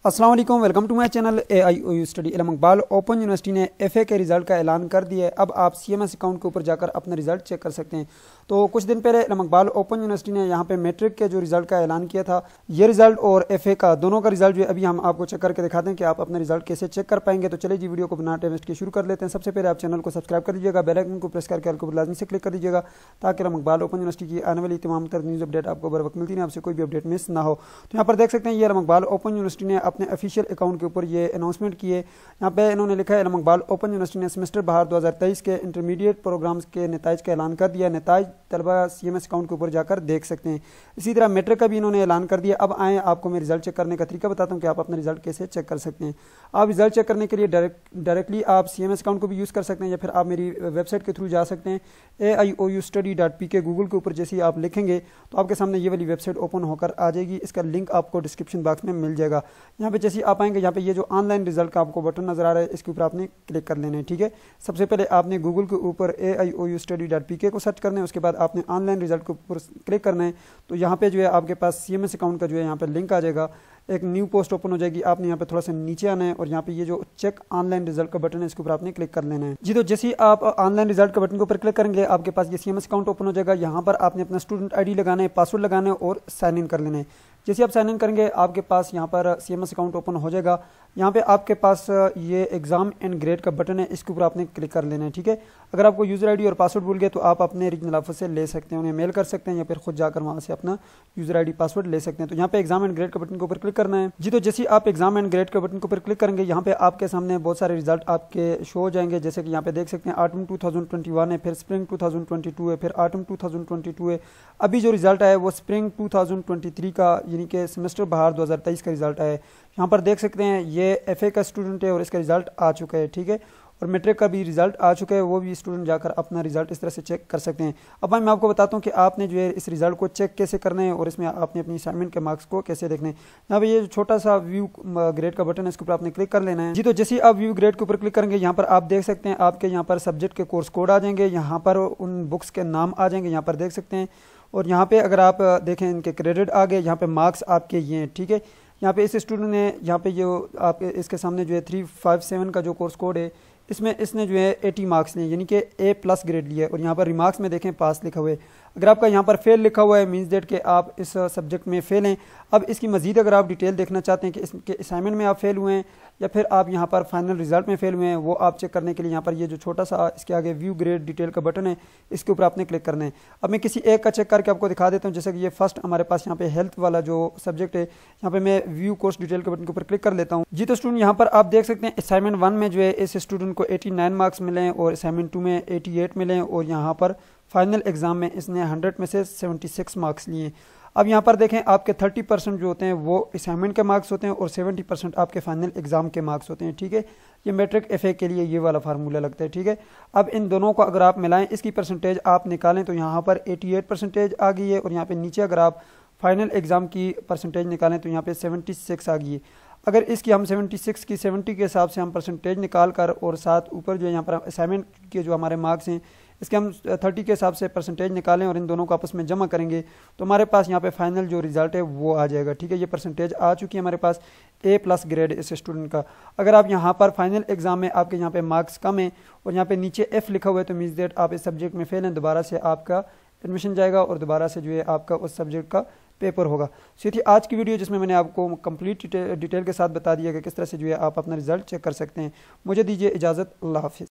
अस्सलाम वालेकुम, welcome to my channel AIOU study. इल्म इकबाल ओपन यूनिवर्सिटी ने FA के रिज़ल्ट का ऐलान कर दिया है। अब आप CMS अकाउंट के ऊपर जाकर अपना रिज़ल्ट चेक कर सकते हैं। तो कुछ दिन पहले इल्म इकबाल ओपन यूनिवर्सिटी ने यहाँ पे मैट्रिक के जो रिज़ल्ट का ऐलान किया था, ये रिज़ल्ट और FA का दोनों का रिज़ल्ट जो है अभी हम आपको चेक करके दिखाते हैं कि आप अपना रिज़ल्ट कैसे चेक कर पाएंगे। तो चलिए जी, वीडियो को बिना टाइम वेस्ट किए शुरू कर लेते हैं। सबसे पहले आप चैनल को सब्सक्राइब कर लीजिएगा, बेल आइकन को प्रेस करके को लाजमी से क्लिक कर दीजिएगा ताकि इल्म इकबाल ओपन यूनिवर्सिटी की आने वाली तमाम तर न्यूज़ अपडेट आपको बर वक्त मिलती है, आपसे कोई भी अपडेट मिस ना हो। तो यहाँ पर देख सकते हैं, ये इल्म इकबाल ओपन यूनिवर्सिटी ने अपने ऑफिशियल अकाउंट के ऊपर ये अनाउंसमेंट की है। यहाँ पे इन्होंने लिखा है, इल्म इकबाल ओपन यूनिवर्सिटी ने सेमेस्टर बहार 2023 के इंटरमीडिएट प्रोग्राम्स के नताइज का ऐलान कर दिया। नताइज तलबा CMS अकाउंट के ऊपर जाकर देख सकते हैं। इसी तरह मैट्रिक का भी इन्होंने ऐलान कर दिया। अब आए आपको मैं रिजल्ट चेक करने का तरीका बताता हूँ कि आप अपना रिजल्ट कैसे चेक कर सकते हैं। आप रिजल्ट चेक करने के लिए डायरेक्टली आप CMS अकाउंट को भी यूज़ कर सकते हैं या फिर आप मेरी वेबसाइट के थ्रू जा सकते हैं। AIOUstudy.pk गूगल के ऊपर जैसे ही आप लिखेंगे तो आपके सामने ये वाली वेबसाइट ओपन होकर आ जाएगी। इसका लिंक आपको डिस्क्रिप्शन बॉक्स में मिल जाएगा। यहाँ पे जैसे ही आप आएंगे, यहाँ पे ये जो ऑनलाइन रिजल्ट का आपको बटन नजर आ रहा है, इसके ऊपर आपने क्लिक कर लेना है। ठीक है, सबसे पहले आपने गूगल के ऊपर AIOUstudy.pk को सर्च करना है। उसके बाद आपने ऑनलाइन रिजल्ट के ऊपर क्लिक करना है। तो यहाँ पे जो है आपके पास CMS अकाउंट का जो है यहाँ पे लिंक आ जाएगा। एक न्यू पोस्ट ओपन हो जाएगी। आपने यहाँ पे थोड़ा सा नीचे आना है और यहाँ पे ये जो चेक ऑनलाइन रिजल्ट का बटन है, इसके ऊपर आपने क्लिक कर लेना है जी। तो जैसे ही आप ऑनलाइन रिजल्ट के बटन के ऊपर क्लिक करेंगे, आपके पास ये CMS अकाउंट ओपन हो जाएगा। यहाँ पर आपने अपना स्टूडेंट ID लगाना है, पासवर्ड लगाना है और साइन इन कर लेना है। जैसे आप साइन इन करेंगे, आपके पास यहाँ पर CMS अकाउंट ओपन हो जाएगा। यहाँ पे आपके पास ये एग्जाम एंड ग्रेड का बटन है, इसके ऊपर आपने क्लिक कर लेना है। ठीक है, अगर आपको यूज़र ID और पासवर्ड भूल गए तो आप अपने रीजनल ऑफिस से ले सकते हैं, उन्हें मेल कर सकते हैं या फिर खुद जाकर वहाँ से अपना यूज़र ID पासवर्ड ले सकते हैं। तो यहाँ पे एग्जाम एंड ग्रेड के बटन के ऊपर क्लिक करना है जी। तो जैसे आप एग्जाम एंड ग्रेड के बटन के ऊपर क्लिक करेंगे, यहाँ पे आपके सामने बहुत सारे रिजल्ट आपके शो हो जाएंगे। जैसे कि यहाँ पे देख सकते हैं, ऑटम 2021 है, फिर स्प्रिंग 2022 है, फिर ऑटम 2022 है। अभी जो रिजल्ट आया है वो स्प्रिंग 2023 का यानी कि सेमेस्टर बहार 2023 का रिजल्ट आया है। यहाँ पर देख सकते हैं, ये FA का स्टूडेंट है और इसका रिजल्ट आ चुका है। ठीक है, और मैट्रिक का भी रिजल्ट आ चुका है, वो भी स्टूडेंट जाकर अपना रिजल्ट इस तरह से चेक कर सकते हैं। अब मैं आपको बताता हूँ कि आपने जो है इस रिजल्ट को चेक कैसे करना है और इसमें आपने अपनी असाइनमेंट के मार्क्स को कैसे देखने हैं। यहाँ पे ये छोटा सा व्यू ग्रेड का बटन है, इसके ऊपर आपने क्लिक कर लेना है जी। तो जैसे ही आप व्यू ग्रेड के ऊपर क्लिक करेंगे, यहाँ पर आप देख सकते हैं आपके यहाँ पर सब्जेक्ट के कोर्स कोड आ जाएंगे, यहाँ पर उन बुक्स के नाम आ जाएंगे, यहाँ पर देख सकते हैं। और यहाँ पे अगर आप देखें, इनके क्रेडिट आ गए, यहाँ पे मार्क्स आपके ये हैं। ठीक है, यहाँ पे इस स्टूडेंट ने यहाँ पे जो आपके इसके सामने जो है 357 का जो कोर्स कोड है, इसमें इसने जो है 80 मार्क्स लिए यानी कि A+ ग्रेड लिया है। और यहाँ पर रिमार्क्स में देखें पास लिखा हुआ है। अगर आपका यहाँ पर फेल लिखा हुआ है, मीन्स डेट के आप इस सब्जेक्ट में फेल हैं। अब इसकी मजीद अगर आप डिटेल देखना चाहते हैं कि इसके असाइनमेंट में आप फेल हुए हैं या फिर आप यहाँ पर फाइनल रिजल्ट में फेल हुए हैं, वो आप चेक करने के लिए यहाँ पर ये जो छोटा सा इसके आगे व्यू ग्रेड डिटेल का बटन है, इसके ऊपर आपने क्लिक करना है। अब मैं किसी एक का चेक करके आपको दिखा देता हूँ। जैसे कि ये फर्स्ट हमारे पास यहाँ पे हेल्थ वाला जो सब्जेक्ट है, यहाँ पे मैं व्यू कोर्स डिटेल के बटन के ऊपर क्लिक कर लेता हूँ जी। तो स्टूडेंट यहाँ पर आप देख सकते हैं, असाइनमेंट 1 में जो है इस स्टूडेंट को 89 मार्क्स मिले हैं और असाइनमेंट 2 में 88 मिले हैं और यहाँ पर फाइनल एग्जाम में इसने 100 में से 76 मार्क्स लिए। अब यहाँ पर देखें, आपके 30% जो होते हैं वो असाइनमेंट के मार्क्स होते हैं और 70% आपके फाइनल एग्जाम के मार्क्स होते हैं। ठीक है, ये मैट्रिक FA के लिए ये वाला फार्मूला लगता है। ठीक है, अब इन दोनों को अगर आप मिलाएं, इसकी परसेंटेज आप निकालें तो यहाँ पर 88% आ गई है और यहाँ पे नीचे अगर आप फाइनल एग्जाम की परसेंटेज निकालें तो यहाँ पे 76 आ गई है। अगर इसकी हम 76 की 70 के हिसाब से हम परसेंटेज निकाल कर और साथ ऊपर जो यहाँ पर असाइनमेंट के जो हमारे मार्क्स हैं, इसके हम 30 के हिसाब से परसेंटेज निकालें और इन दोनों को आपस में जमा करेंगे तो हमारे पास यहाँ पे फाइनल जो रिजल्ट है वो आ जाएगा। ठीक है, ये परसेंटेज आ चुकी है हमारे पास A+ ग्रेड इस स्टूडेंट का। अगर आप यहाँ पर फाइनल एग्जाम में आपके यहाँ पे मार्क्स कम है और यहाँ पे नीचे F लिखा हुआ है, तो मीन्स दैट आप इस सब्जेक्ट में फेल हैं, दोबारा से आपका एडमिशन जाएगा और दोबारा से जो है आपका उस सब्जेक्ट का पेपर होगा। सो ये थी आज की वीडियो, जिसमें मैंने आपको कंप्लीट डिटेल के साथ बता दिया कि किस तरह से जो है आप अपना रिजल्ट चेक कर सकते हैं। मुझे दीजिए इजाज़त, अल्लाह हाफिज़।